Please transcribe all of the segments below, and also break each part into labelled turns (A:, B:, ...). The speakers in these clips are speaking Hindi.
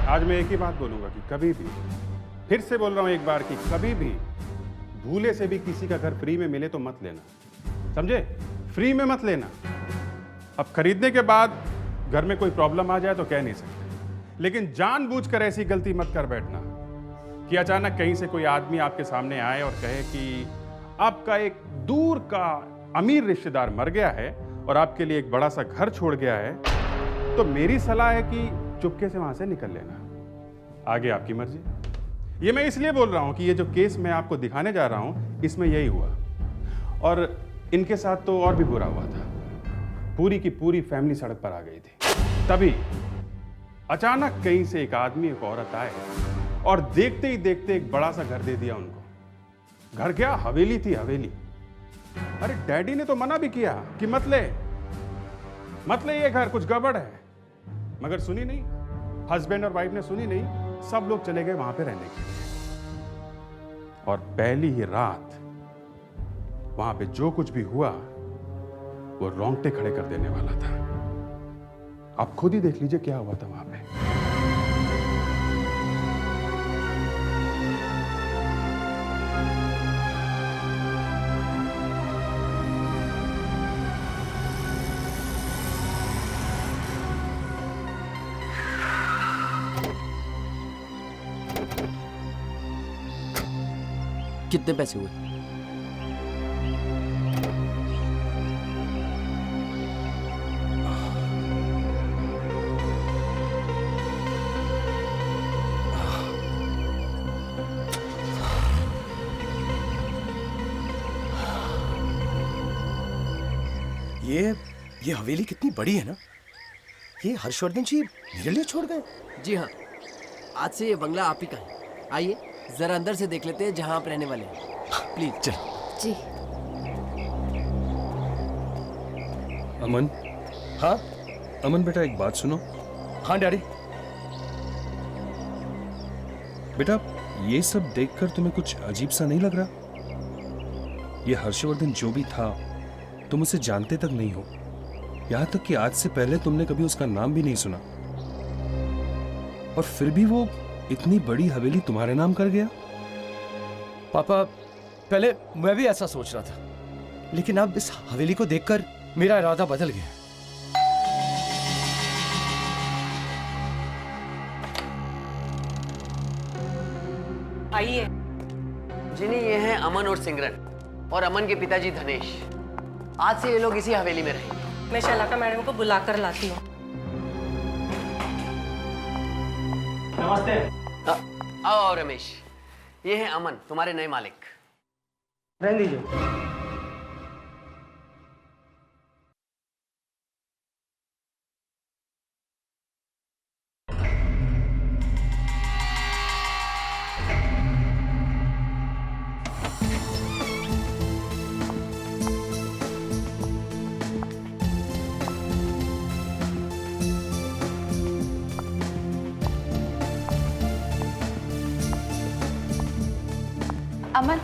A: आज मैं एक ही बात बोलूंगा कि कभी भी, फिर से बोल रहा हूं एक बार कि कभी भी भूले से भी किसी का घर फ्री में मिले तो मत लेना, समझे? फ्री में मत लेना। अब खरीदने के बाद घर में कोई प्रॉब्लम आ जाए तो कह नहीं सकते, लेकिन जानबूझकर ऐसी गलती मत कर बैठना कि अचानक कहीं से कोई आदमी आपके सामने आए और कहे कि आपका एक दूर का अमीर रिश्तेदार मर गया है और आपके लिए एक बड़ा सा घर छोड़ गया है, तो मेरी सलाह है कि चुपके से वहां से निकल लेना। आगे आपकी मर्जी। ये मैं इसलिए बोल रहा हूं कि ये जो केस मैं आपको दिखाने जा रहा हूं इसमें यही हुआ, और इनके साथ तो और भी बुरा हुआ था। पूरी की पूरी फैमिली सड़क पर आ गई थी। तभी अचानक कहीं से एक आदमी एक औरत आए और देखते ही देखते एक बड़ा सा घर दे दिया उनको। घर क्या, हवेली थी, हवेली। अरे डैडी ने तो मना भी किया कि मत ले ये घर, कुछ गड़बड़ है, मगर सुनी नहीं। हस्बैंड और वाइफ ने सुनी नहीं, सब लोग चले गए वहां पे रहने के लिए। और पहली ही रात वहां पे जो कुछ भी हुआ वो रोंगटे खड़े कर देने वाला था। आप खुद ही देख लीजिए क्या हुआ था वहां पे।
B: कितने पैसे हुए?
C: ये हवेली कितनी बड़ी है ना। ये हर्षवर्धन जी मेरे लिए छोड़ गए?
B: जी हाँ, आज से ये बंगला आप ही का है। आइए जरा अंदर से देख लेते हैं जहां आप रहने वाले हैं।
C: प्लीज चलो।
D: जी।
E: अमन।
C: हाँ
E: अमन बेटा एक बात सुनो।
C: हाँ डैडी।
E: बेटा ये सब देखकर तुम्हें कुछ अजीब सा नहीं लग रहा? ये हर्षवर्धन जो भी था तुम उसे जानते तक नहीं हो, यहां तक कि आज से पहले तुमने कभी उसका नाम भी नहीं सुना, और फिर भी वो इतनी बड़ी हवेली तुम्हारे नाम कर गया।
C: पापा पहले मैं भी ऐसा सोच रहा था, लेकिन अब इस हवेली को देखकर मेरा इरादा बदल गया।
F: आइए।
B: जिन्हें ये हैं अमन और सिमरन, और अमन के पिताजी धनेश। आज से ये लोग इसी हवेली में रहेंगे।
F: मैं शलाका मैडम को बुलाकर लाती हूँ।
G: नमस्ते।
B: आओ रमेश, ये हैं अमन, तुम्हारे नए मालिक।
G: रहने दीजिए।
D: अमन,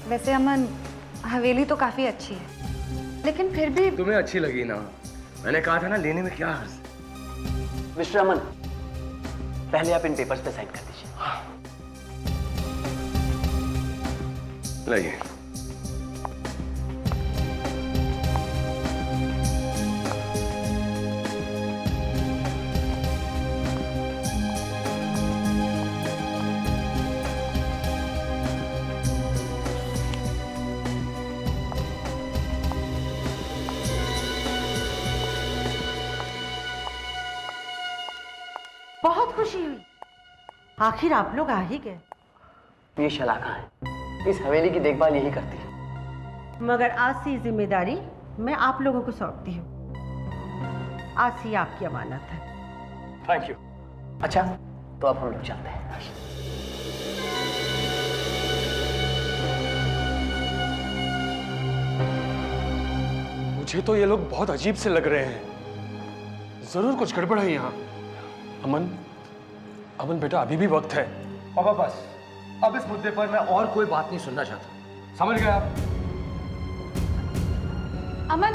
D: वैसे अमन हवेली तो काफी अच्छी है, लेकिन फिर भी
H: तुम्हें अच्छी लगी ना? मैंने कहा था ना लेने में क्या हर्ज।
B: मिस्टर अमन, पहले आप इन पेपर्स पे साइन कर दीजिए।
H: लाइए।
I: बहुत खुशी हुई, आखिर आप लोग आ ही गए।
B: ये शलाका है, इस हवेली की देखभाल यही करती है।
I: मगर आज से ये जिम्मेदारी मैं आप लोगों को सौंपती हूँ। आज से ये आपकी अमानत है।
C: Thank you.
B: अच्छा, तो अब हम लोग चलते हैं।
E: मुझे तो ये लोग बहुत अजीब से लग रहे हैं। जरूर कुछ गड़बड़ है यहाँ। अमन, अमन बेटा अभी भी वक्त है।
H: पापा बस, अब इस मुद्दे पर मैं और कोई बात नहीं सुनना चाहता। समझ गए आप?
D: अमन,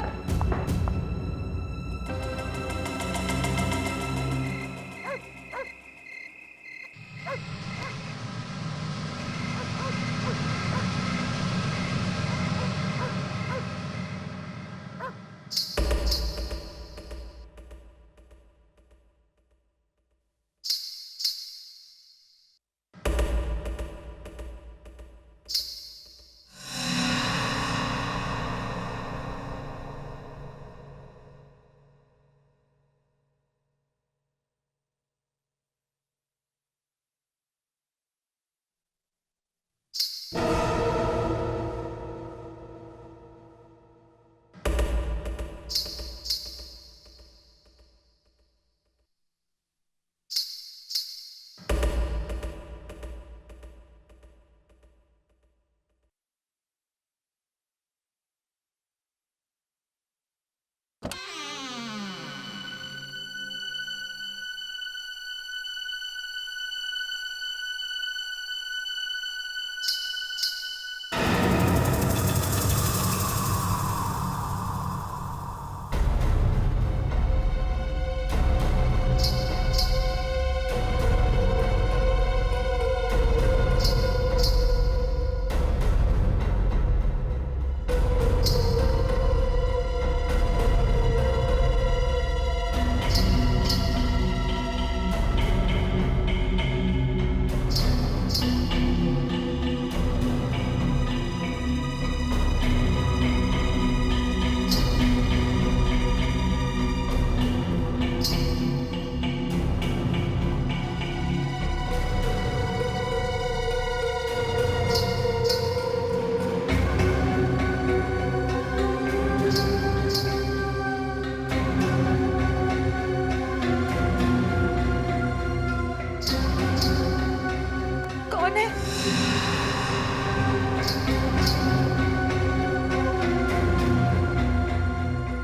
F: कौन है?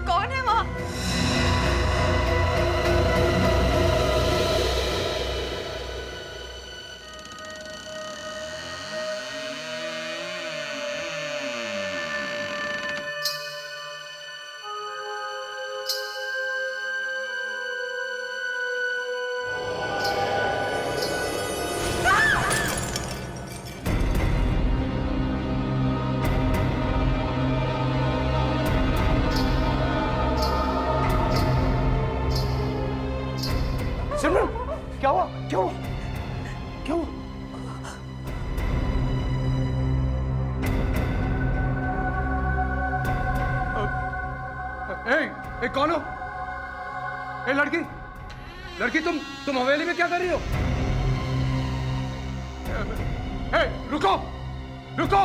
F: कौन है वहां?
H: सिमरन, क्या हुआ? क्या हुआ? क्या हुआ? ए, कौन हो? ए लड़की, लड़की तुम हवेली में क्या कर रही हो? ए, रुको, रुको!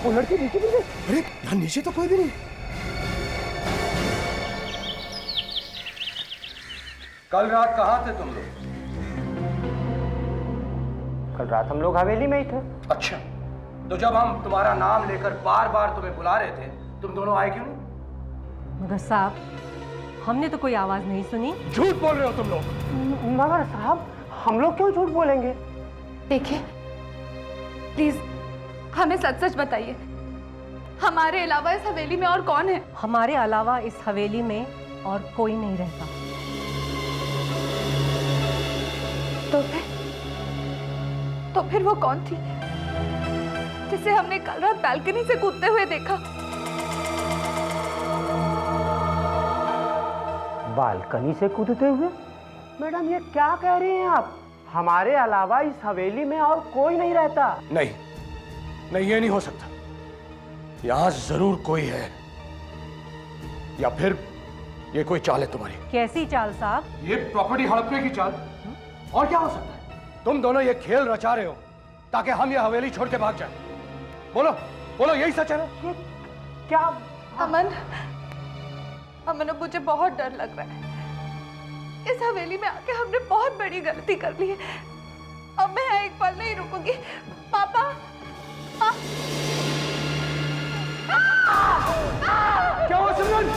H: वो लड़की नीचे गिर गई। अरे यहाँ नीचे तो कोई भी नहीं। कल रात कहाँ थे तुम लोग?
G: कल रात हम लोग हवेली में ही थे।
H: अच्छा, तो जब हम तुम्हारा नाम लेकर बार बार तुम्हें बुला रहे थे, तुम दोनों आए क्यों नहीं?
F: मगर साहब, हमने तो कोई आवाज नहीं सुनी।
H: झूठ बोल रहे हो तुम लोग।
G: मगर साहब, हम लोग क्यों झूठ बोलेंगे?
D: देखिए, प्लीज हमें सच सच बताइए, हमारे अलावा इस हवेली में और कौन है?
F: हमारे अलावा इस हवेली में और कोई नहीं रहता।
D: तो फिर वो कौन थी जिसे हमने कल रात बालकनी से कूदते हुए देखा?
G: बालकनी से कूदते हुए? मैडम, ये क्या कह रही हैं आप? हमारे अलावा इस हवेली में और कोई नहीं रहता।
H: नहीं, नहीं, ये नहीं हो सकता। यहां जरूर कोई है, या फिर ये कोई चाल है तुम्हारी।
F: कैसी चाल साहब?
H: ये प्रॉपर्टी हड़पने की चाल। और क्या हो सकता है? तुम दोनों ये खेल रचा रहे हो ताकि हम ये हवेली छोड़ के भाग जाएं। बोलो, बोलो, यही सच है ना?
G: क्या?
D: अमन, अब मुझे बहुत डर लग रहा है। इस हवेली में आके हमने बहुत बड़ी गलती कर ली है। अब मैं यहाँ एक पल नहीं रुकूंगी। पापा,
H: क्या हुआ सिमरन?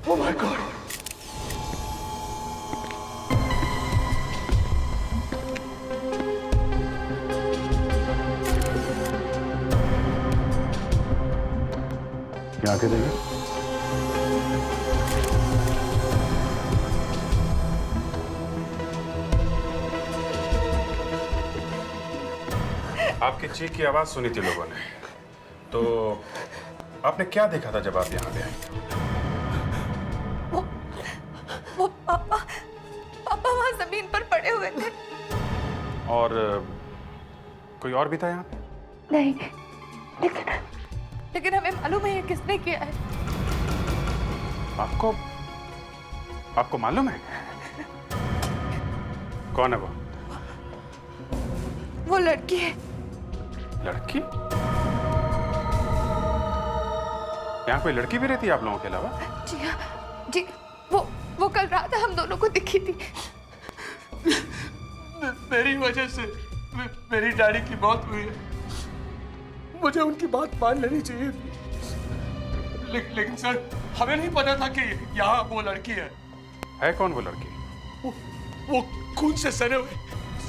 H: Oh my God!
A: क्या आके देखिए। आपकी चीख की आवाज सुनी थी लोगों ने, तो आपने क्या देखा था जब आप यहाँ पे आई?
D: वो पापा वहां जमीन पर पड़े हुए थे।
A: और कोई और भी था यहाँ पे?
D: नहीं, लेकिन हमें मालूम है ये किसने किया है।
A: आपको मालूम है कौन है वो?
D: वो लड़की है।
A: लड़की? यहाँ कोई लड़की भी रहती है आप लोगों के अलावा?
D: जी हाँ, जी, वो कल रात हम दोनों को दिखी थी।
H: मेरी वजह से मेरी डैडी की मौत हुई है। मुझे उनकी बात मान लेनी चाहिए थी, लेकिन सर हमें नहीं पता था कि यहाँ वो लड़की है
A: कौन वो लड़की?
H: वो खून से सने हुए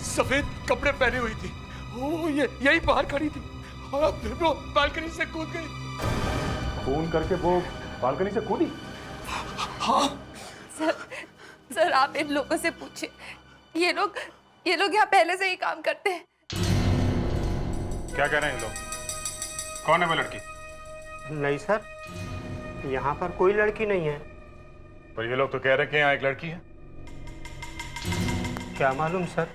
H: सफेद कपड़े पहने हुई थी, वो यही बाहर खड़ी थी और फिर वो बालकनी से कूद गई।
A: खून करके वो बालकनी से कूदी?
H: हाँ
D: सर आप इन लोगों से पूछिए, ये लोग यहाँ पहले से ही काम करते हैं।
A: क्या कह रहे हैं ये लोग? कौन है वो लड़की?
G: नहीं सर, यहाँ पर कोई लड़की नहीं है।
A: पर ये लोग तो कह रहे हैं कि यहाँ एक लड़की है।
G: क्या मालूम सर।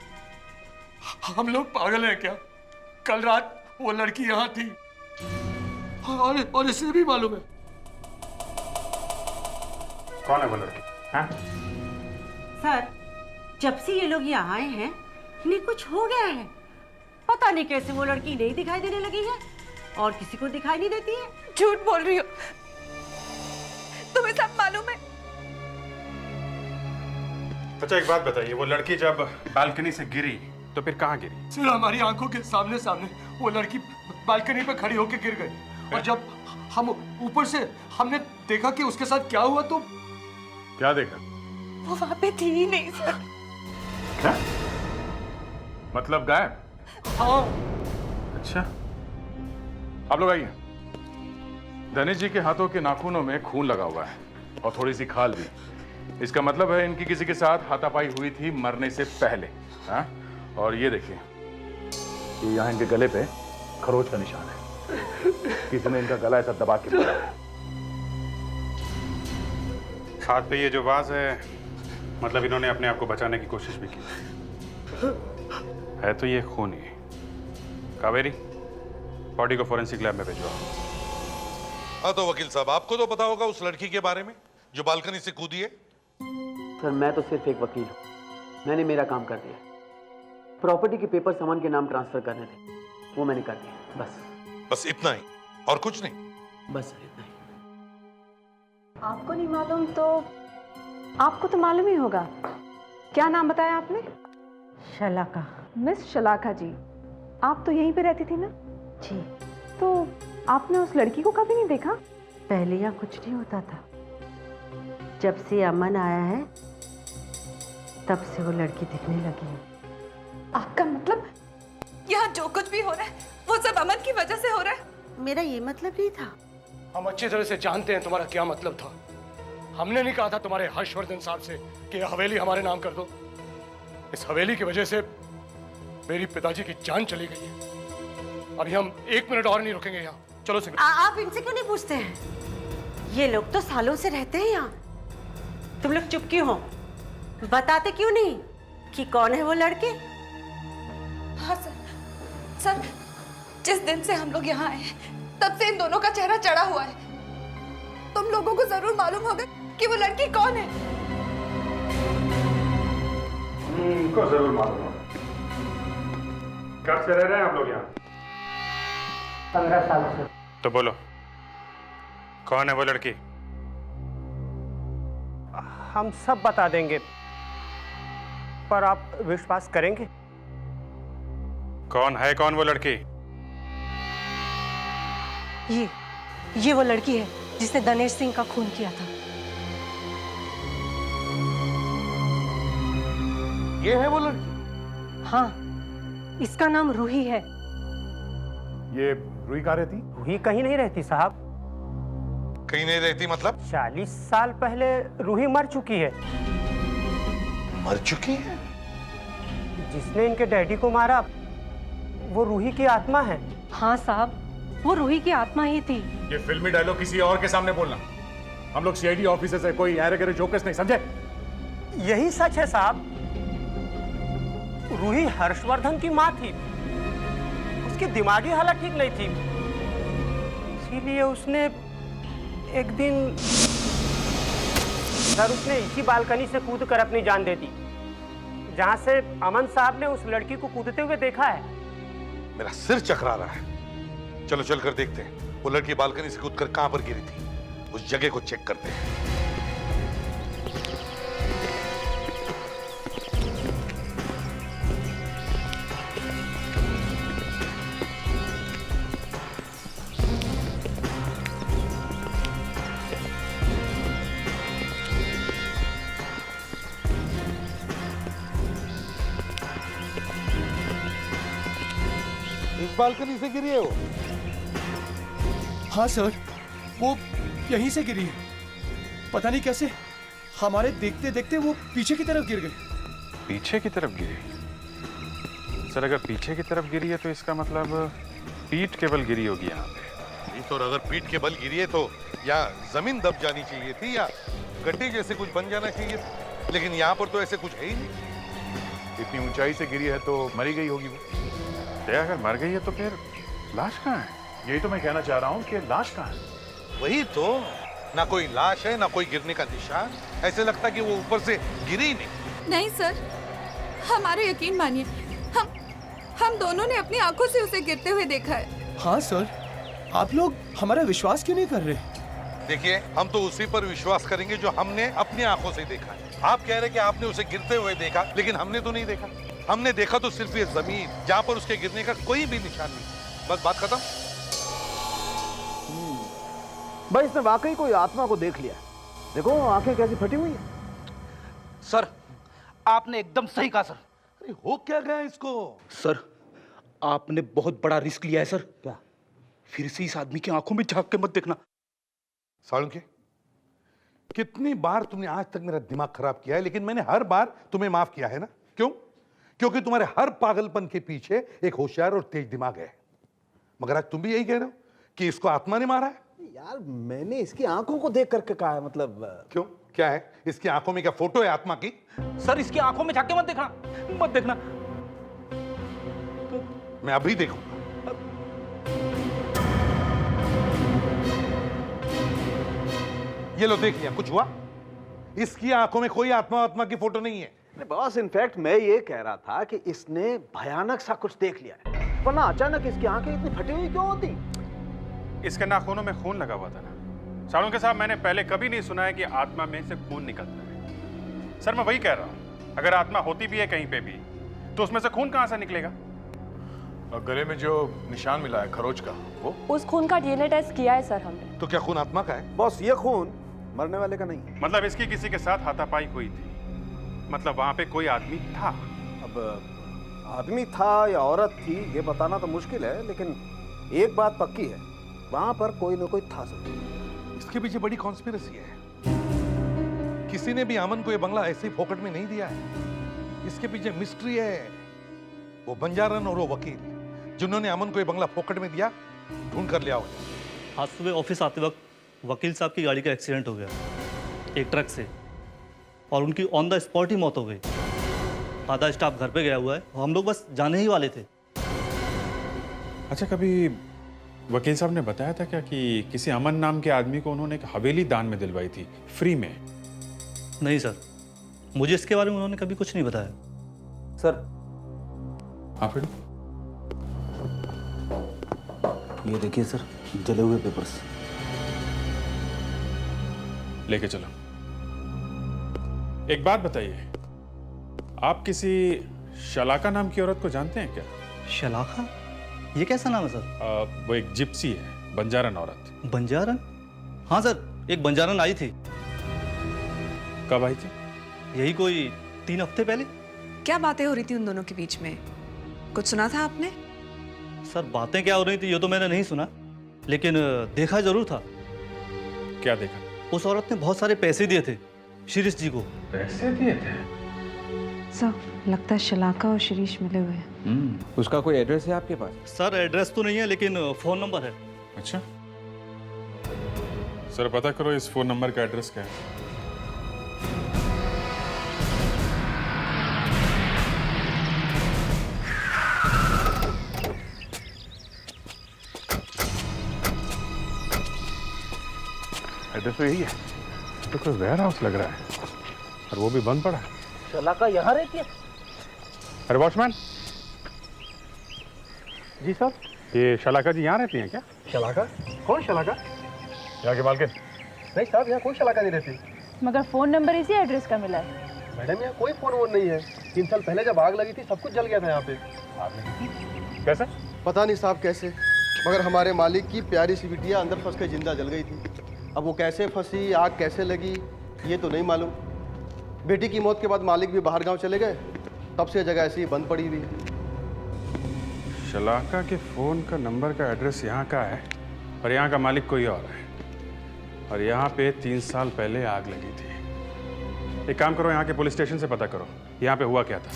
H: हम लोग पागल हैं क्या? कल रात वो लड़की यहाँ थी और इसे भी मालूम है।
A: कौन है वो लड़की? हाँ?
I: सर, जब से ये लोग यहाँ आए हैं इन्हें कुछ हो गया है। पता नहीं कैसे वो लड़की नहीं दिखाई देने लगी है और किसी को दिखाई नहीं देती है।
D: झूठ बोल रही हो, तुम्हें सब मालूम है।
A: अच्छा एक बात बताइए, वो लड़की जब बालकनी से गिरी तो फिर कहाँ गिरी?
H: सर हमारी आंखों के सामने सामने वो लड़की बालकनी पे खड़ी होकर गिर गई और जब हम ऊपर से हमने देखा कि उसके साथ क्या हुआ तो
A: क्या देखा?
D: वो वहां पे थी ही नहीं सर।
A: क्या मतलब गायब?
H: हाँ।
A: अच्छा आप लोग आइए। धनेश जी के हाथों के नाखूनों में खून लगा हुआ है और थोड़ी सी खाल भी। इसका मतलब है इनकी किसी के साथ हाथापाई हुई थी मरने से पहले। हाँ? और ये देखिए, ये यहाँ इनके गले पे खरोच का निशान है। किसी ने इनका गला ऐसा दबा के मारा है। हाथ पे ये जो वाज है, मतलब इन्होंने अपने आप को बचाने की कोशिश भी की है। तो ये खून ही। कावेरी, बॉडी को फोरेंसिक लैब में भेजो।
J: हाँ तो वकील साहब, आपको तो पता होगा उस लड़की के बारे में जो बालकनी से कूदी है।
B: सर मैं तो सिर्फ एक वकील हूँ, मैंने मेरा काम कर दिया। प्रॉपर्टी के पेपर सामान के नाम ट्रांसफर करने थे, वो मैंने कर दिया।
J: बस इतना ही और कुछ नहीं?
B: बस सर इतना ही।
K: आपको नहीं मालूम तो आपको तो मालूम ही होगा। क्या नाम बताया आपने?
I: शलाका।
K: मिस शलाका जी, आप तो यहीं पे रहती थी ना?
I: जी।
K: तो आपने उस लड़की को कभी नहीं देखा?
I: पहले यहाँ कुछ नहीं होता था, जब से अमन आया है तब से वो लड़की दिखने लगी है।
D: आपका मतलब यहाँ जो कुछ भी हो रहा है वो सब अमन की वजह से हो रहा है?
I: मेरा ये मतलब नहीं था।
H: हम अच्छी तरह से जानते हैं तुम्हारा क्या मतलब था। हमने नहीं कहा था तुम्हारे हर्षवर्धन साहब से कि हवेली हमारे नाम कर दो। इस हवेली की वजह से मेरी पिताजी की जान चली गई है। अभी हम 1 मिनट और नहीं रुकेंगे यहाँ। चलो सिंह।
I: आप इनसे क्यों नहीं पूछते हैं? ये लोग तो सालों से रहते हैं यहाँ। तुम लोग चुप क्यों हो? बताते क्यों नहीं कि कौन है वो लड़के?
D: हाँ सर, जिस दिन से हम लोग यहाँ आए हैं तब से इन दोनों का चेहरा चढ़ा हुआ है। तुम लोगों को जरूर मालूम होगा कि वो लड़की कौन है।
A: इनको जरूर मालूम होगा। कब से रह रहे हैं आप लोग यहाँ?
G: 15 साल से।
A: तो बोलो, कौन है वो लड़की?
G: हम सब बता देंगे, पर आप विश्वास करेंगे?
A: कौन वो लड़की?
F: ये वो लड़की है जिसने धनेश सिंह का खून किया था।
J: ये है वो लड़की?
F: हाँ, इसका नाम रूही है।
A: ये रूही कहाँ रहती?
G: रूही कहीं नहीं रहती साहब।
J: कहीं नहीं रहती मतलब?
G: 40 साल पहले रूही मर चुकी है।
J: मर चुकी है?
G: जिसने इनके डैडी को मारा वो रूही की आत्मा है।
F: हाँ साहब, वो रूही की आत्मा ही थी।
A: ये फिल्मी डायलॉग किसी और के सामने बोलना। हम लोग सीआईडी ऑफिसर्स है, कोई ऐरे गैरे जोकर्स नहीं, समझे?
G: यही सच है साहब। रूही हर्षवर्धन की माँ थी। उसकी दिमागी हालत ठीक नहीं थी, इसीलिए उसने एक दिन सर उसने इसी बालकनी से कूद कर अपनी जान दे दी, जहां से अमन साहब ने उस लड़की को कूदते हुए देखा है।
J: मेरा सिर चकरा रहा है। चलो चलकर देखते हैं वो लड़की बालकनी से कूदकर कहां पर गिरी थी। उस जगह को चेक करते हैं। बालकनी से गिरी है वो?
C: हाँ सर, वो यहीं से गिरी है। पता नहीं कैसे हमारे देखते देखते वो पीछे की तरफ गिर गई।
A: पीछे की तरफ गिरी? सर अगर पीछे की तरफ गिरी है तो इसका मतलब पीठ के बल गिरी होगी यहाँ पे।
J: नहीं तो अगर पीठ के बल गिरी है तो या जमीन दब जानी चाहिए थी या गड्ढे जैसे कुछ बन जाना चाहिए था, लेकिन यहाँ पर तो ऐसे कुछ है ही नहीं।
A: इतनी ऊंचाई से गिरी है तो मरी गई होगी वो। अगर मर गई है तो फिर लाश कहाँ है?
L: यही तो मैं कहना चाह रहा हूँ कि लाश कहाँ है।
J: वही तो, ना कोई लाश है ना कोई गिरने का निशान। ऐसे लगता कि वो ऊपर से गिरी ही नहीं।
D: नहीं सर, हमारे यकीन मानिए, हम दोनों ने अपनी आंखों से उसे गिरते हुए देखा है।
C: हाँ सर, आप लोग हमारा विश्वास क्यों नहीं कर रहे?
J: देखिए, हम तो उसी पर विश्वास करेंगे जो हमने अपनी आंखों से देखा है। आप कह रहे कि आपने उसे गिरते हुए देखा, लेकिन हमने तो नहीं देखा। हमने देखा तो सिर्फ ये जमीन जहां पर उसके गिरने का कोई भी निशान नहीं। बस बात खत्म।
B: भाई इसने वाकई कोई आत्मा को देख लिया। देखो आंखें कैसी फटी हुई है।
G: सर, आपने एकदम सही कहा सर।
J: अरे हो क्या गया इसको?
G: सर, आपने बहुत बड़ा रिस्क लिया है सर। क्या? फिर से इस आदमी की आंखों में झांक के मत देखना।
J: सालुंके, कितनी बार तुमने आज तक मेरा दिमाग खराब किया है, लेकिन मैंने हर बार तुम्हें माफ किया है ना? क्यों? क्योंकि तुम्हारे हर पागलपन के पीछे एक होशियार और तेज दिमाग है। मगर आज तुम भी यही कह रहे हो कि इसको आत्मा ने मारा है?
B: यार मैंने इसकी आंखों को देख करके कहा है, मतलब
J: क्यों? क्या है इसकी आंखों में? क्या फोटो है आत्मा की?
G: सर, इसकी आंखों में झांक के मत देखना, मत देखना।
J: मैं अभी देखूंगा। ये लो, देख लिया? कुछ हुआ? इसकी आंखों में कोई आत्मा की फोटो नहीं है।
B: बॉस, इनफैक्ट मैं ये कह रहा था कि इसने भयानक सा कुछ देख लिया है, वरना अचानक इसकी आंखें इतनी फटी हुई क्यों होती?
A: इसके नाखूनों में खून लगा हुआ था ना। सालुंके साहब, मैंने पहले कभी नहीं सुना है कि आत्मा में से खून निकलता है। सर मैं वही कह रहा हूँ, अगर आत्मा होती भी है कहीं पे भी तो उसमें से खून कहाँ से निकलेगा?
L: और गले में जो निशान मिला है खरोच का, वो
K: उस खून का डीएनए टेस्ट किया है सर हमने।
J: तो क्या खून आत्मा का है?
B: बॉस, ये खून मरने वाले का नहीं है।
A: मतलब इसकी किसी के साथ हाथापाई हुई थी, मतलब वहां पे कोई आदमी था।
B: अब आदमी था या औरत थी ये बताना तो मुश्किल है, लेकिन एक बात पक्की है, वहां पर कोई ना कोई था जरूर।
J: इसके पीछे बड़ी कॉन्स्पिरेसी है। किसी ने भी अमन को ये बंगला ऐसे ही फोकट में नहीं दिया है। इसके पीछे मिस्ट्री है। वो बंजारन और वो वकील जिन्होंने अमन को ये बंगला फोकट में दिया, ढूंढ कर ले आओ।
M: आज सुबह ऑफिस आते वक्त वकील साहब की गाड़ी का एक्सीडेंट हो गया एक ट्रक से, और उनकी ऑन द स्पॉट ही मौत हो गई। आधा स्टाफ घर पे गया हुआ है, हम लोग बस जाने ही वाले थे।
A: अच्छा, कभी वकील साहब ने बताया था क्या कि किसी अमन नाम के आदमी को उन्होंने एक हवेली दान में दिलवाई थी फ्री में?
M: नहीं सर, मुझे इसके बारे में उन्होंने कभी कुछ नहीं बताया।
B: सर,
A: हाँ फिर
B: ये देखिए सर, जले हुए पेपर्स।
A: लेके चलो। एक बात बताइए, आप किसी शलाका नाम की औरत को जानते हैं क्या?
M: शलाका? ये कैसा नाम है सर?
A: वो एक जिप्सी है, बंजारन औरत।
M: बंजारन? हाँ सर, एक बंजारन आई थी।
A: कब आई थी?
M: यही कोई 3 हफ्ते पहले।
D: क्या बातें हो रही थी उन दोनों के बीच में? कुछ सुना था आपने?
M: सर, बातें क्या हो रही थी ये तो मैंने नहीं सुना, लेकिन देखा जरूर था।
A: क्या देखा?
M: उस औरत ने बहुत सारे पैसे दिए थे शिरीष जी को।
A: पैसे दिए थे?
K: सर, लगता है शलाका और शिरीष मिले हुए हैं।
B: उसका कोई एड्रेस है आपके पास?
M: सर, एड्रेस तो नहीं है लेकिन फोन नंबर है।
A: अच्छा सर, पता करो इस फोन नंबर का एड्रेस क्या है। एड्रेस तो यही है। तो कोई वेयर हाउस लग रहा है और वो भी बंद पड़ा है।
B: शलाका यहाँ रहती है?
A: अरे वॉचमैन
B: जी सर।
A: ये शलाका जी यहाँ रहती हैं क्या?
B: शलाका? कौन शलाका?
A: यहाँ के मालकिन?
B: नहीं साहब, यहाँ कोई शलाका नहीं रहती।
K: मगर फोन नंबर इसी एड्रेस का मिला है।
B: मैडम, यहाँ कोई फोन वोन नहीं है। 3 साल पहले जब आग लगी थी सब कुछ जल गया था यहाँ पे।
A: कैसे?
N: पता नहीं साहब कैसे, मगर हमारे मालिक की प्यारी सी बिटिया अंदर फंस के जिंदा जल गई थी। अब वो कैसे फंसी, आग कैसे लगी, ये तो नहीं मालूम। बेटी की मौत के बाद मालिक भी बाहर गांव चले गए, तब से जगह ऐसी ही बंद पड़ी हुई है।
A: शलाका के फोन का नंबर का एड्रेस यहाँ का है और यहाँ का मालिक कोई और है, और यहाँ पे 3 साल पहले आग लगी थी। एक काम करो, यहाँ के पुलिस स्टेशन से पता करो यहाँ पे हुआ क्या था।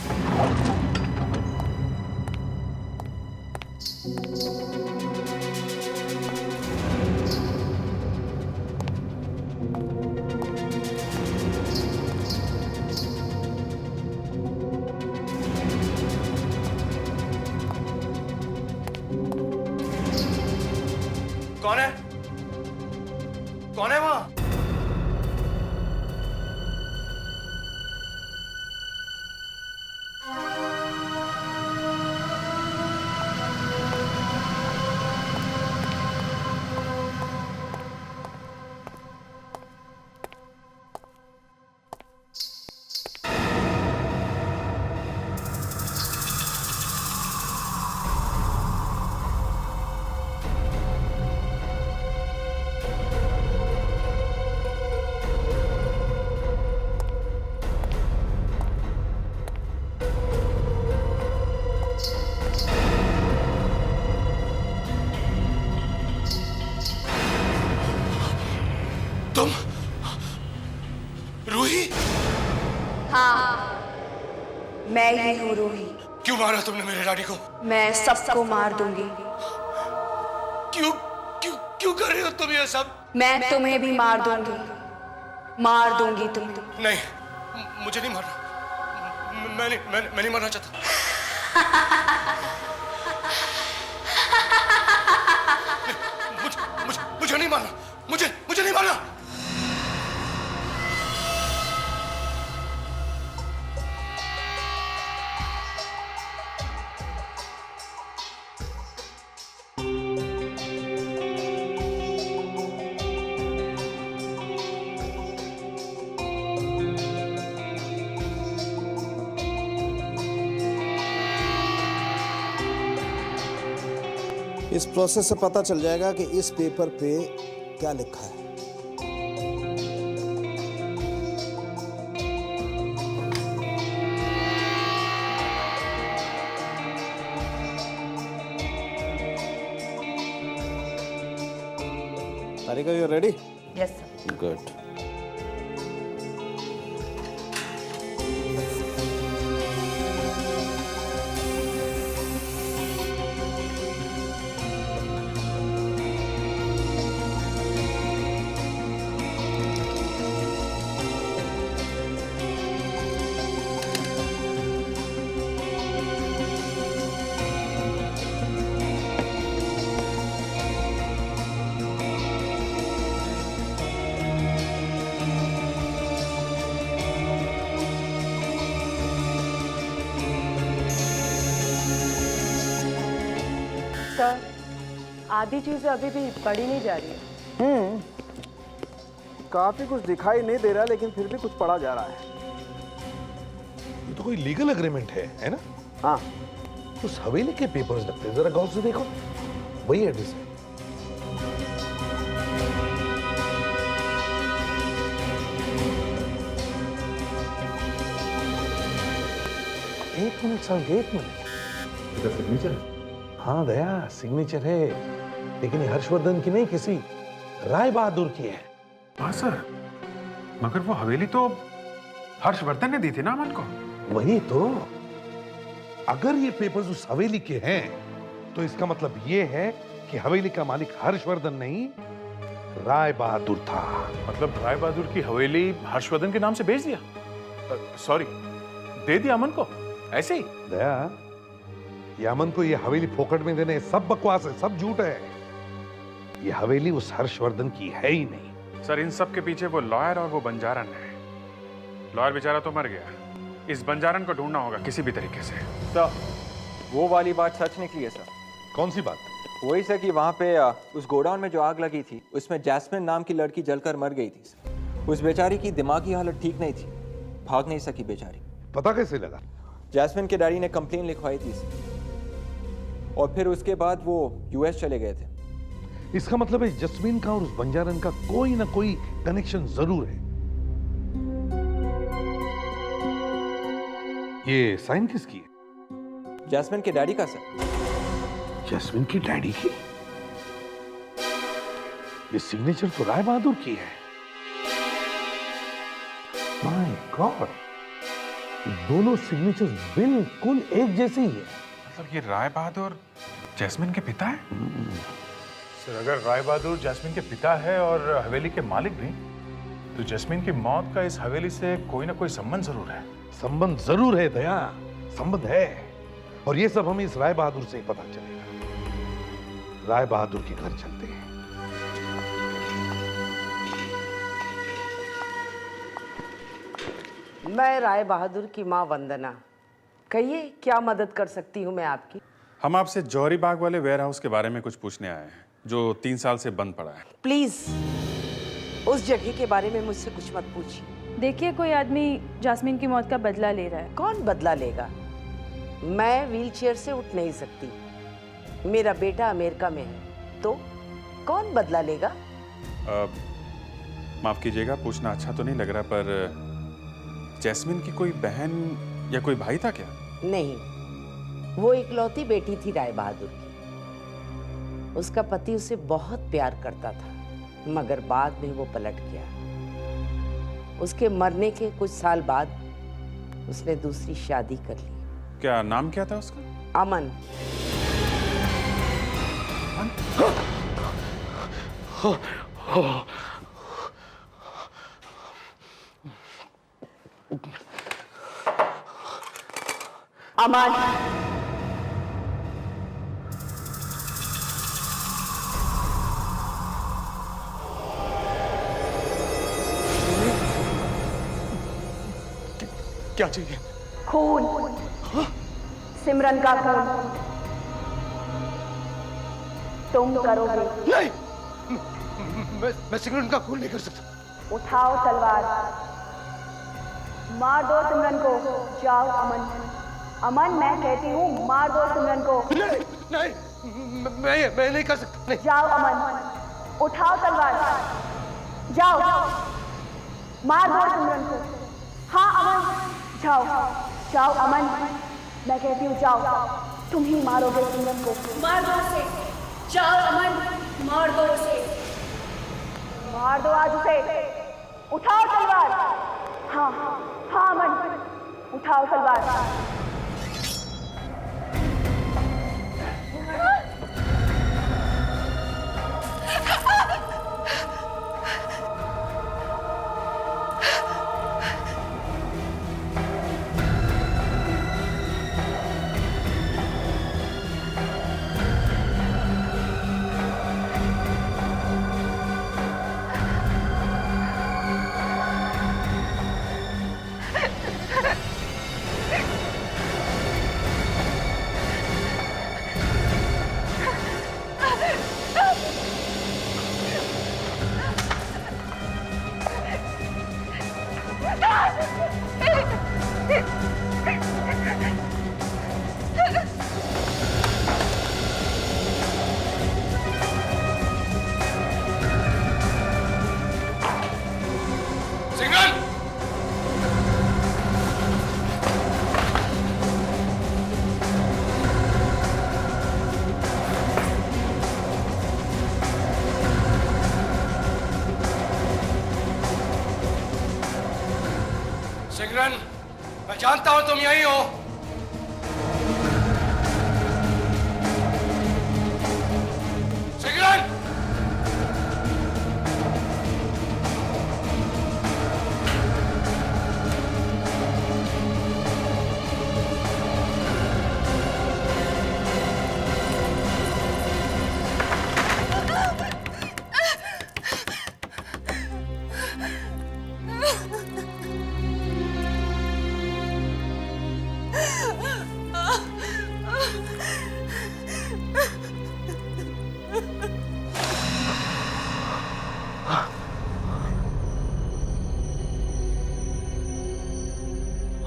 H: कौन है? कौन है वहां? तुम रूही?
O: हाँ, मैं ही हूँ रूही।
H: क्यों मारा तुमने मेरे डैडी को?
O: मैं सबको मार दूंगी।
H: क्यों क्यों क्यों कर रही हो तुम ये सब?
O: मैं तुम्हें भी मार दूंगी तुम्हें।
H: नहीं, मुझे नहीं मारना। मैं नहीं मरना चाहता। मुझे नहीं मारना। मुझे नहीं मारना।
P: इस प्रोसेस से पता चल जाएगा कि इस पेपर पे क्या लिखा है। Tarika, you ready?
O: Yes sir.
P: Good.
K: Sir, आधी चीजें अभी भी पढ़ी नहीं जा रही है।
P: काफी कुछ दिखाई नहीं दे रहा, लेकिन फिर भी कुछ पढ़ा जा रहा है।
J: ये तो कोई लीगल एग्रीमेंट है ना?
P: हाँ।
J: उस हवेली के पेपर्स लगते हैं, जरा गौर से देखो, वही एड्रेस है। एक मिनट साहब, एक मिनट। सिग्नेचर है? हाँ दया, सिग्नेचर है, लेकिन ये हर्षवर्धन की नहीं, किसी राय बहादुर की है।
A: हाँ सर, मगर वो हवेली तो हर्षवर्धन ने दी थी ना अमन को।
J: वही तो, अगर ये पेपर्स उस हवेली के हैं तो इसका मतलब ये है कि हवेली का मालिक हर्षवर्धन नहीं, राय बहादुर था।
L: मतलब राय बहादुर की हवेली हर्षवर्धन के नाम से बेच दिया? सॉरी, दे दिया अमन को ऐसे ही?
J: दया, ये अमन को ये हवेली फोकट में देने सब बकवास है, सब झूठ है। ये हवेली उस हर्षवर्धन की है ही नहीं।
A: सर, इन सब के पीछे वो लॉयर और वो बंजारन है। लॉयर बेचारा तो मर गया, इस बंजारन को ढूंढना होगा किसी भी तरीके से।
Q: सर, वो वाली बात सच निकली है सर।
J: कौन सी बात?
Q: वही सर कि वहाँ पे उस गोडाउन में जो आग लगी थी, उसमें जैस्मिन नाम की लड़की जलकर मर गई थी सर। उस बेचारी की दिमागी हालत ठीक नहीं थी, भाग नहीं सकी बेचारी।
J: पता कैसे लगा?
Q: जैस्मिन के डैडी ने कंप्लेन लिखवाई थी सर, और फिर उसके बाद वो यूएस चले गए थे।
J: इसका मतलब है जस्मीन का और उस बंजारन का कोई ना कोई कनेक्शन जरूर है। ये साइन किसकी है?
Q: जैस्मिन के डैडी का सर।
J: जैस्मिन की डैडी की? ये सिग्नेचर तो राय बहादुर की है। माय गॉड, दोनों सिग्नेचर्स बिल्कुल एक जैसे ही है।
L: मतलब ये राय बहादुर जैस्मिन के पिता है? सर, अगर राय बहादुर जैस्मिन के पिता है और हवेली के मालिक भी, तो जैस्मिन की मौत का इस हवेली से कोई ना कोई संबंध जरूर है।
J: संबंध जरूर है दया, संबंध है। और ये सब हमें इस राय बहादुर से ही पता चलेगा। राय बहादुर के घर चलते हैं।
I: मैं राय बहादुर की माँ वंदना, कहिए क्या मदद कर सकती हूँ मैं आपकी?
A: हम आपसे जौहरी बाग वाले वेयर हाउस के बारे में कुछ पूछने आए हैं जो 3 साल से बंद पड़ा है।
I: प्लीज उस जगह के बारे में मुझसे कुछ मत पूछिए।
K: देखिए, कोई आदमी जास्मिन की मौत का बदला ले रहा है।
I: कौन बदला लेगा? मैं व्हीलचेयर से उठ नहीं सकती, मेरा बेटा अमेरिका में है, तो कौन बदला लेगा?
A: माफ कीजिएगा, पूछना अच्छा तो नहीं लग रहा, पर जैस्मिन की कोई बहन या कोई भाई था क्या?
I: नहीं, वो इकलौती बेटी थी राय बहादुर की। उसका पति उसे बहुत प्यार करता था, मगर बाद में वो पलट गया। उसके मरने के कुछ साल बाद उसने दूसरी शादी कर ली।
A: क्या नाम क्या था उसका?
I: अमन। अमन,
H: क्या चाहिए?
O: खून, सिमरन का खून तुम करोगे।
H: नहीं, मैं सिमरन का खून नहीं कर सकता।
O: उठाओ तलवार, मार दो सिमरन को। जाओ अमन, अमन मैं कहती हूँ मार दो सिमरन को।
H: नहीं, नहीं, मैं नहीं कर सकता। नहीं।
O: जाओ अमन, उठाओ तलवार, जाओ मार दो सिमरन को। हाँ अमन, जाओ जाओ अमन, मैं कहती हूँ जाओ, तुम ही मारोगे सिमरन को। मार दो उसे, जाओ अमन, मार दो उसे, मार दो आज उसे। उठाओ तलवार। हाँ हाँ अमन, उठाओ तलवार।
H: सिमरन, मैं जानता हूं तुम यहीं हो। सिमरन!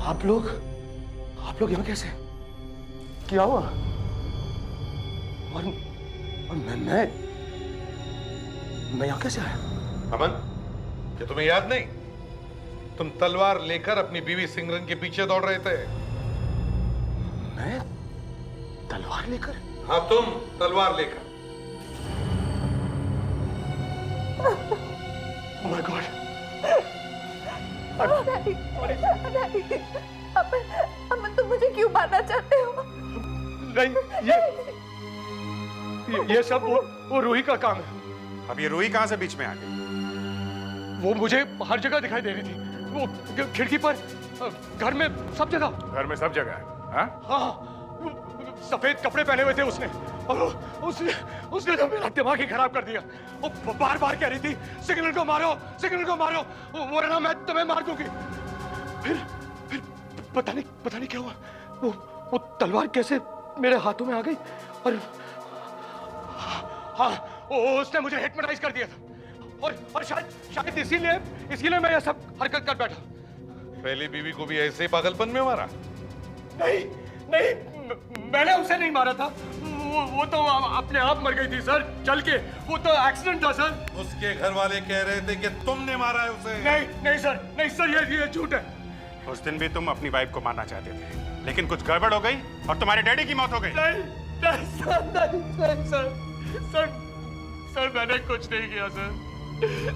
H: आप लोग यहाँ कैसे? क्या हुआ? और मैं यहाँ कैसे आया?
J: अमन, क्या तुम्हें याद नहीं? तुम तलवार लेकर अपनी बीवी सिमरन के पीछे दौड़ रहे थे।
H: मैं तलवार लेकर?
J: हाँ तुम तलवार लेकर।
H: Oh my God!
D: अमन तुम मुझे क्यों मारना चाहते हो?
H: नहीं, ये सब वो रूही का काम है।
A: अब ये रूही कहां से बीच में आ गई?
H: वो मुझे हर जगह दिखाई दे रही थी। वो खिड़की पर, घर में, सब जगह।
L: घर में सब जगह है? हाँ?
H: हाँ, सफेद कपड़े पहने हुए थे उसने, और उसने तो मेरा दिमाग ही खराब कर दिया। वो बार बार कह रही थी सिग्नल को मारो, सिग्नल को मारो, वरना मैं तुम्हें मार दूंगी। फिर पता नहीं क्या हुआ, वो तलवार कैसे मेरे हाथों में आ गई, और हाँ, उसने मुझे हिप्नोटाइज कर दिया था, और शायद इसीलिए मैं ये सब हरकत कर बैठा।
J: पहली बीवी को भी ऐसे पागलपन में मारा?
H: नहीं, मैंने उसे नहीं मारा था। वो तो अपने आप मर गई थी सर, चल के। वो तो एक्सीडेंट था सर।
J: उसके घर वाले कह रहे थे कि तुमने मारा है उसे।
H: नहीं सर, ये झूठ है।
A: उस दिन भी तुम अपनी वाइफ को मारना चाहते थे, लेकिन कुछ गड़बड़ हो गई और तुम्हारे डैडी की मौत हो गई।
H: नहीं सर, मैंने कुछ नहीं किया सर।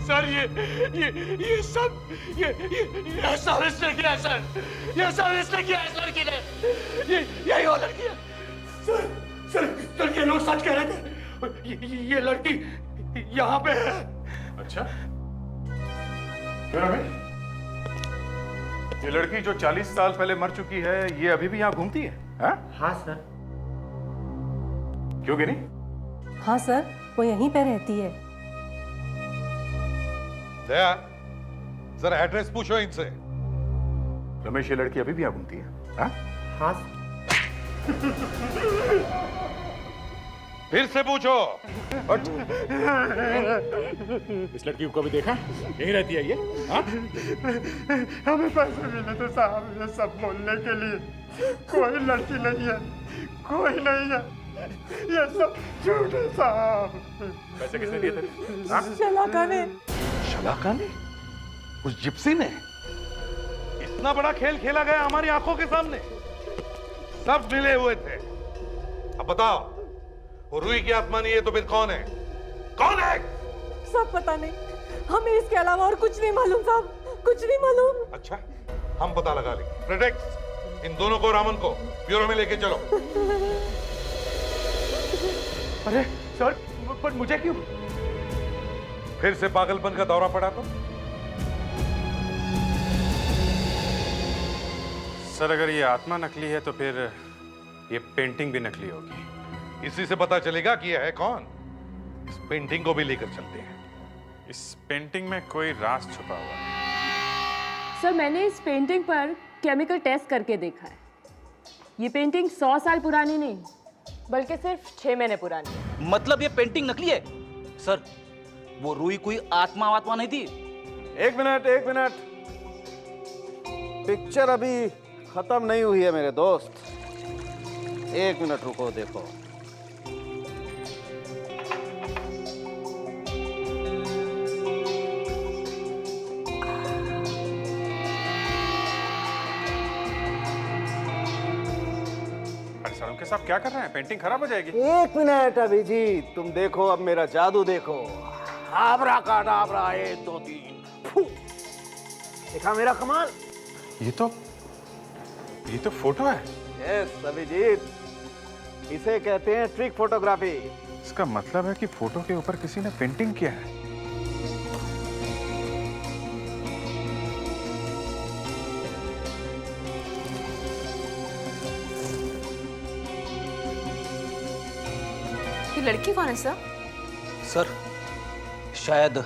H: सर ये सब इसने किया सर, ये सब इसने किया इस लड़की ने। यही वो लड़की है सर, ये लोग सच कह रहे थे। ये लड़की यहाँ पे है।
L: अच्छा, क्यों रमेश? ये लड़की जो 40 साल पहले मर चुकी है, ये अभी भी यहाँ घूमती है?
G: हाँ सर।
L: क्यों गिनी?
F: हाँ सर, वो यहीं पे रहती है।
J: दया, जरा एड्रेस पूछो इनसे।
L: रमेश, ये लड़की अभी भी यहाँ घूमती है?
G: हाँ।
J: फिर से पूछो।
L: इस लड़की को कभी देखा? यहीं रहती है ये? हाँ?
H: हमें पैसे मिले थे साहब ये सब बोलने के लिए। कोई लड़की नहीं है, कोई नहीं है, ये सब झूठ है साहब।
L: पैसे किसने दिए थे?
F: शलाका ने।
J: शलाका ने? उस जिप्सी ने? इतना बड़ा खेल खेला गया हमारी आंखों के सामने, सब मिले हुए थे। अब बताओ, वो रूही की आत्मा नहीं है तो फिर कौन है? कौन है?
F: सब पता नहीं, हमें इसके अलावा और कुछ नहीं मालूम साहब, कुछ नहीं मालूम।
J: अच्छा, हम पता लगा लेंगे। प्रेटेक्स, इन दोनों को, रामन को ब्यूरो में लेके चलो।
H: अरे सर, पर मुझे क्यों?
J: फिर से पागलपन का दौरा पड़ा तो?
A: सर, अगर ये आत्मा नकली है तो फिर ये पेंटिंग भी नकली होगी।
J: इसी से पता चलेगा कि यह है कौन। इस पेंटिंग को भी लेकर चलते हैं।
A: इस पेंटिंग में कोई राज छुपा हुआ है।
K: सर, मैंने इस पेंटिंग पर केमिकल टेस्ट करके देखा है। ये पेंटिंग 100 साल पुरानी नहीं, बल्कि सिर्फ 6 महीने पुरानी है।
R: मतलब ये पेंटिंग नकली है? सर, वो रूही कोई आत्मा नहीं थी?
P: एक मिनट, पिक्चर अभी खत्म नहीं हुई है मेरे दोस्त। 1 मिनट रुको, देखो।
A: सलोंके साहब क्या कर रहे हैं? पेंटिंग खराब हो जाएगी।
P: 1 मिनट अभिजीत, तुम देखो अब मेरा जादू देखो। आबरा का डाबरा, 1 2 3 फू। देखा मेरा कमाल?
A: ये तो फोटो है।
P: यस अभिजीत, इसे कहते हैं ट्रिक फोटोग्राफी।
L: इसका मतलब है कि फोटो के ऊपर किसी ने पेंटिंग किया है।
D: ये लड़की कौन है सर?
R: सर, शायद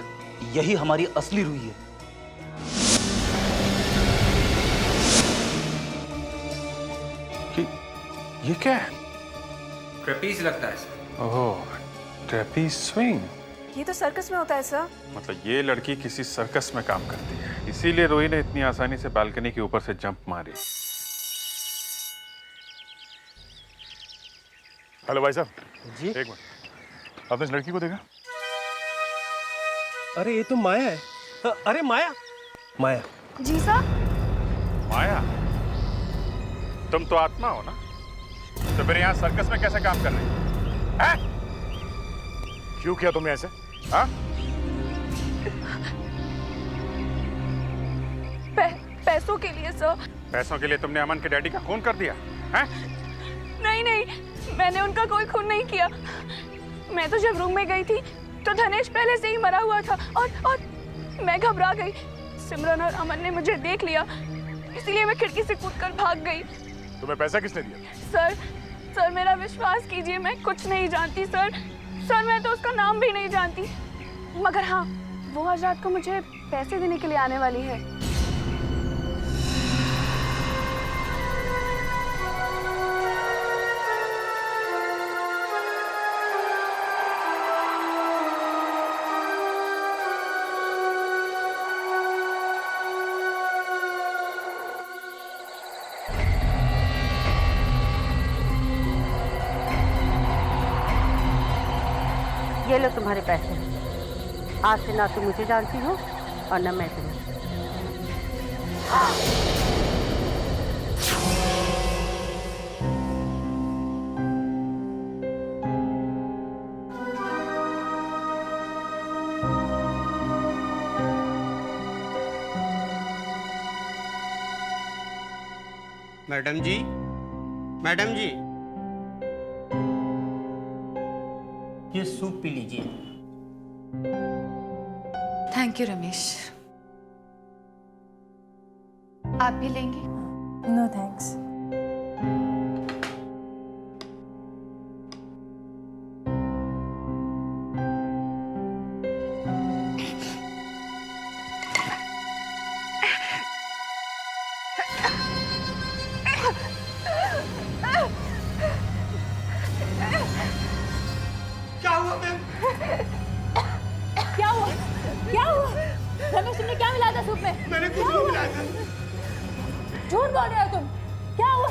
R: यही हमारी असली रूही है।
L: ये क्या है?
Q: ट्रेपीज लगता है सर।
L: ओह, ट्रेपीज स्विंग।
D: ये तो सर्कस में होता है सर।
A: मतलब ये लड़की किसी सर्कस में काम करती है, इसीलिए रोही ने इतनी आसानी से बालकनी के ऊपर से जंप मारी।
L: हेलो भाई साहब
G: जी।
L: 1 मिनट, आपने इस लड़की को देखा?
G: अरे ये तो माया है। अरे माया।
D: जी सर।
A: माया, तुम तो आत्मा हो ना, तो फिर यहाँ सर्कस में कैसे काम कर रही हो?
L: हैं? क्यों किया तुमने ऐसे? हाँ?
D: पैसों के लिए सर।
A: पैसों के लिए तुमने अमन के डैडी का खून कर दिया हैं?
D: नहीं नहीं, मैंने उनका कोई खून नहीं किया। मैं तो जब रूम में गई थी तो धनेश पहले से ही मरा हुआ था और मैं घबरा गई। सिमरन और अमन ने मुझे देख लिया, इसलिए मैं खिड़की से कूदकर भाग गई।
L: तुम्हें पैसा किसने दिया?
D: सर मेरा विश्वास कीजिए, मैं कुछ नहीं जानती सर। मैं तो उसका नाम भी नहीं जानती, मगर हाँ, वो आज रात को मुझे पैसे देने के लिए आने वाली है।
F: ये लो तुम्हारे पैसे। आज से ना तुम मुझे जानती हो और ना मैं तुम्हें।
G: मैडम जी, मैडम जी, ये सूप पी लीजिए।
D: Thank you Ramesh. आप भी लेंगे?
F: No thanks.
G: क्या हुआ मैम?
O: क्या हुआ? क्या हुआ? रमेश, तुमने क्या मिलाया था सूप में?
G: मैंने कुछ नहीं मिलाया था।
O: झूठ बोल रहे हो तुम। क्या हुआ?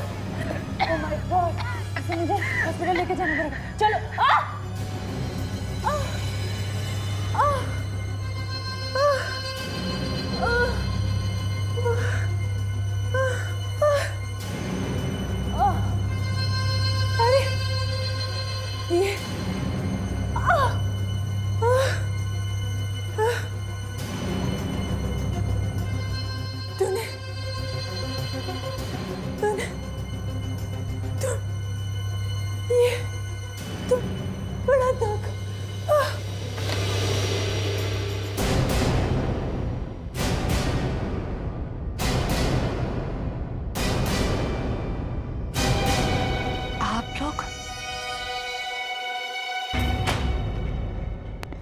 O: ओह माय गॉड, इसे मुझे हॉस्पिटल लेके जाना पड़ेगा। चलो। अरे ये तूने तुम बड़ा धोखा।
D: आप लोग?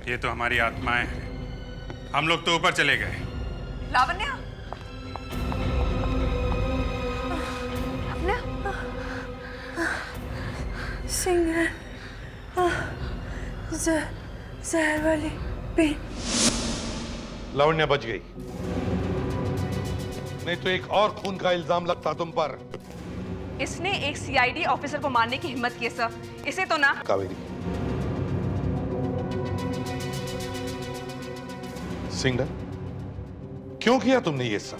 A: ये तो हमारी आत्माएं हैं। हम लोग तो ऊपर चले गए।
D: लावण्या,
F: सिंगर जहर वाली पेन।
J: लावण्या बच गई, नहीं तो एक और खून का इल्जाम लगता तुम पर।
D: इसने एक सीआईडी ऑफिसर को मारने की हिम्मत की सर। इसे तो ना।
J: कावेरी, सिंगर, क्यों किया तुमने ये सब?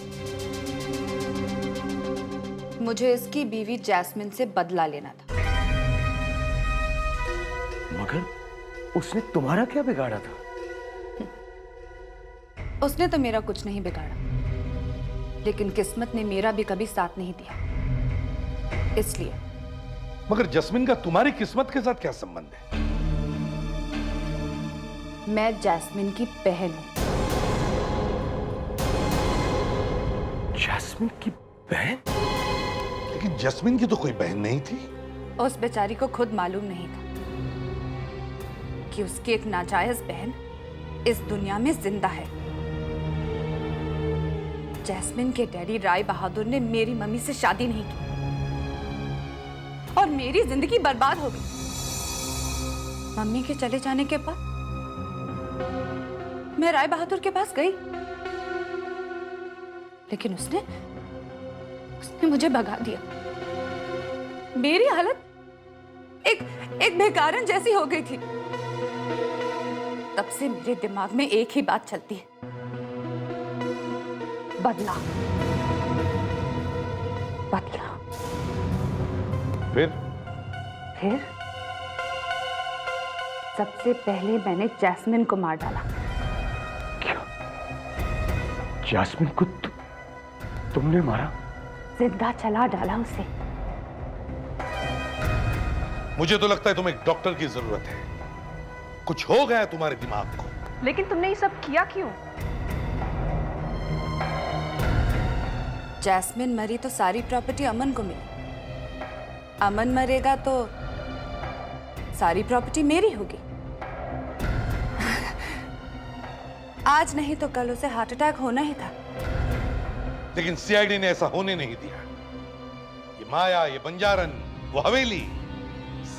D: मुझे इसकी बीवी जैस्मिन से बदला लेना था।
P: मगर उसने तुम्हारा क्या बिगाड़ा था?
D: उसने तो मेरा कुछ नहीं बिगाड़ा, लेकिन किस्मत ने मेरा भी कभी साथ नहीं दिया, इसलिए।
J: मगर जस्मिन का तुम्हारी किस्मत के साथ क्या संबंध है?
D: मैं जैस्मिन की बहन हूं।
J: जैस्मिन की बहन? लेकिन जस्मिन की तो कोई बहन नहीं थी।
D: उस बेचारी को खुद मालूम नहीं था कि उसकी एक नाजायज बहन इस दुनिया में जिंदा है। जैस्मिन के डैडी राय बहादुर ने मेरी मम्मी से शादी नहीं की और मेरी जिंदगी बर्बाद हो गई। मम्मी के चले जाने के बाद मैं राय बहादुर के पास गई, लेकिन उसने मुझे भगा दिया। मेरी हालत एक बेकारन जैसी हो गई थी। तब से मेरे दिमाग में एक ही बात चलती है, बदला।
J: फिर
O: सबसे पहले मैंने जैस्मिन को मार डाला।
H: जैस्मिन को तुमने मारा?
O: जिंदा चला डाला उसे।
J: मुझे तो लगता है तुम्हें एक डॉक्टर की जरूरत है। कुछ हो गया तुम्हारे दिमाग को।
D: लेकिन तुमने ये सब किया क्यों?
O: जैस्मिन मरी तो सारी प्रॉपर्टी अमन को मिली। अमन मरेगा तो सारी प्रॉपर्टी मेरी होगी। आज नहीं तो कल उसे हार्ट अटैक होना ही था।
J: लेकिन सीआईडी ने ऐसा होने नहीं दिया। ये माया, ये बंजारन, वो हवेली,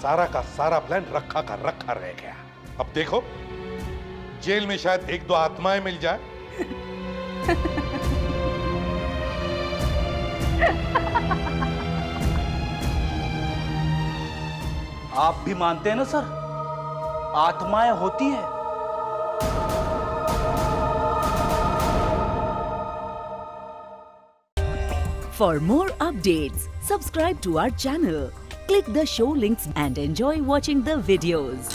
J: सारा का सारा प्लान रखा का रखा रह गया। अब देखो, जेल में शायद एक दो आत्माएं मिल जाए।
R: आप भी मानते हैं ना सर, आत्माएं होती हैं।
S: For more updates, subscribe to our channel, click the show links and enjoy watching the videos.